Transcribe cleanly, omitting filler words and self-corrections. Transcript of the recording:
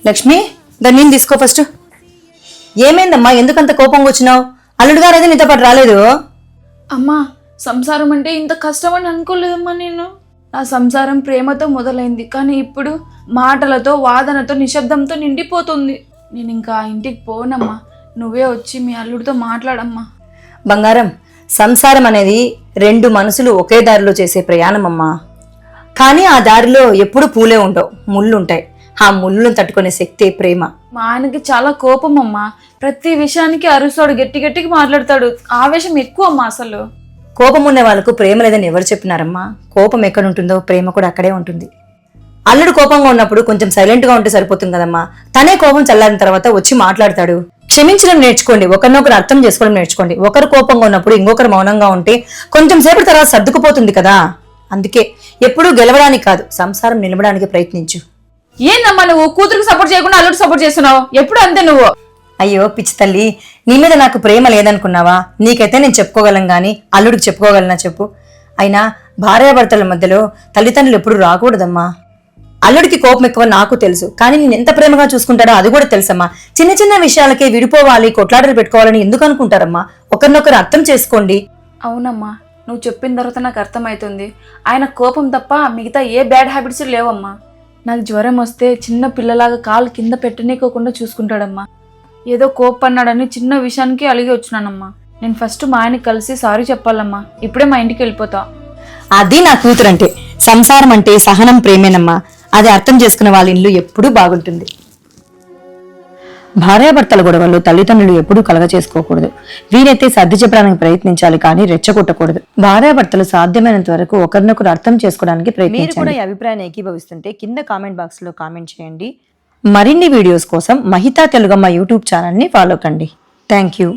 లక్ష్మి, దాన్ని నేను తీసుకో ఫస్ట్. ఏమైందమ్మా, ఎందుకంత కోపంగా వచ్చినావు? అల్లుడు గారు అయితే నీతో పాటు రాలేదు? అమ్మా, సంసారం అంటే ఇంత కష్టం అని అనుకోలేదమ్మా నేను. నా సంసారం ప్రేమతో మొదలైంది, కానీ ఇప్పుడు మాటలతో, వాదనతో, నిశ్శబ్దంతో నిండిపోతుంది. నేను ఇంకా ఇంటికి పోనమ్మా. నువ్వే వచ్చి మీ అల్లుడితో మాట్లాడమ్మా. బంగారం, సంసారం అనేది రెండు మనసులు ఒకే దారిలో చేసే ప్రయాణం అమ్మా. కానీ ఆ దారిలో ఎప్పుడు పూలే ఉండవు, ముళ్ళుంటాయి. ఆ ముళ్ళును తట్టుకునే శక్తి ప్రేమ. మా ఆయనకి చాలా కోపం అమ్మా. ప్రతి విషయానికి అరుస్తాడు, గట్టి గట్టిగా మాట్లాడతాడు. ఆవేశం ఎక్కువ అమ్మా. అసలు కోపం ఉన్న వాళ్ళకు ప్రేమ లేదని ఎవరు చెప్పినారమ్మా? కోపం ఎక్కడ ఉంటుందో ప్రేమ కూడా అక్కడే ఉంటుంది. అల్లుడు కోపంగా ఉన్నప్పుడు కొంచెం సైలెంట్ గా ఉంటే సరిపోతుంది కదమ్మా. తనే కోపం చల్లారిన తర్వాత వచ్చి మాట్లాడతాడు. క్షమించడం నేర్చుకోండి, ఒకరినొకరు అర్థం చేసుకోవడం నేర్చుకోండి. ఒకరు కోపంగా ఉన్నప్పుడు ఇంకొకరు మౌనంగా ఉంటే కొంచెం సేపటి తర్వాత సర్దుకుపోతుంది కదా. అందుకే ఎప్పుడూ గెలవడానికి కాదు, సంసారం నిలబడానికి ప్రయత్నించు. ఏందమ్మా నువ్వు కూతురికి సపోర్ట్ చేయకుండా అల్లుడు సపోర్ట్ చేస్తున్నావు? ఎప్పుడు అంతే నువ్వు. అయ్యో పిచ్చి తల్లి, నీ మీద నాకు ప్రేమ లేదనుకున్నావా? నీకైతే నేను చెప్పుకోగలను గాని అల్లుడికి చెప్పుకోగలనా చెప్పు? అయినా భార్యాభర్తల మధ్యలో తల్లిదండ్రులు ఎప్పుడు రాకూడదమ్మా. అల్లుడికి కోపం ఎక్కువ నాకు తెలుసు, కానీ నేను ఎంత ప్రేమగా చూసుకుంటాడో అది కూడా తెలుసమ్మా. చిన్న చిన్న విషయాలకే విడిపోవాలి, కొట్లాటలు పెట్టుకోవాలని ఎందుకు అనుకుంటారమ్మా? ఒకరినొకరు అర్థం చేసుకోండి. అవునమ్మా, నువ్వు చెప్పిన తర్వాత నాకు అర్థమవుతుంది. ఆయన కోపం తప్ప మిగతా ఏ బ్యాడ్ హ్యాబిట్స్ లేవమ్మా. నాకు జ్వరం వస్తే చిన్న పిల్లలాగా కాలు కింద పెట్టనీకోకుండా చూసుకుంటాడమ్మా. ఏదో కోపన్నాడని చిన్న విషయానికి అలిగి వచ్చినానమ్మా. నేను ఫస్ట్ మా ఆయనకి కలిసి సారీ చెప్పాలమ్మా. ఇప్పుడే మా ఇంటికి వెళ్ళిపోతా. అది నా కూతురంటే. సంసారం అంటే సహనం, ప్రేమేనమ్మా. అది అర్థం చేసుకున్న వాళ్ళ ఇల్లు ఎప్పుడూ బాగుంటుంది. భార్యాభర్తల గొడవలు తల్లిదండ్రులు ఎప్పుడూ కలగ చేసుకోకూడదు. వీరైతే సర్ది చెప్పడానికి ప్రయత్నించాలి, కానీ రెచ్చగొట్టకూడదు. భార్యాభర్తలు సాధ్యమైనంత వరకు ఒకరినొకరు అర్థం చేసుకోవడానికి ప్రయత్నించాలి. మీరు కూడా ఈ అభిప్రాయాన్ని ఏకీభవిస్తుంటే కింద కామెంట్ బాక్స్ లో కామెంట్ చేయండి. మరిన్ని వీడియోస్ కోసం మహితా తెలుగమ్మ యూట్యూబ్ ఛానల్ ని ఫాలో కండి. Thank you.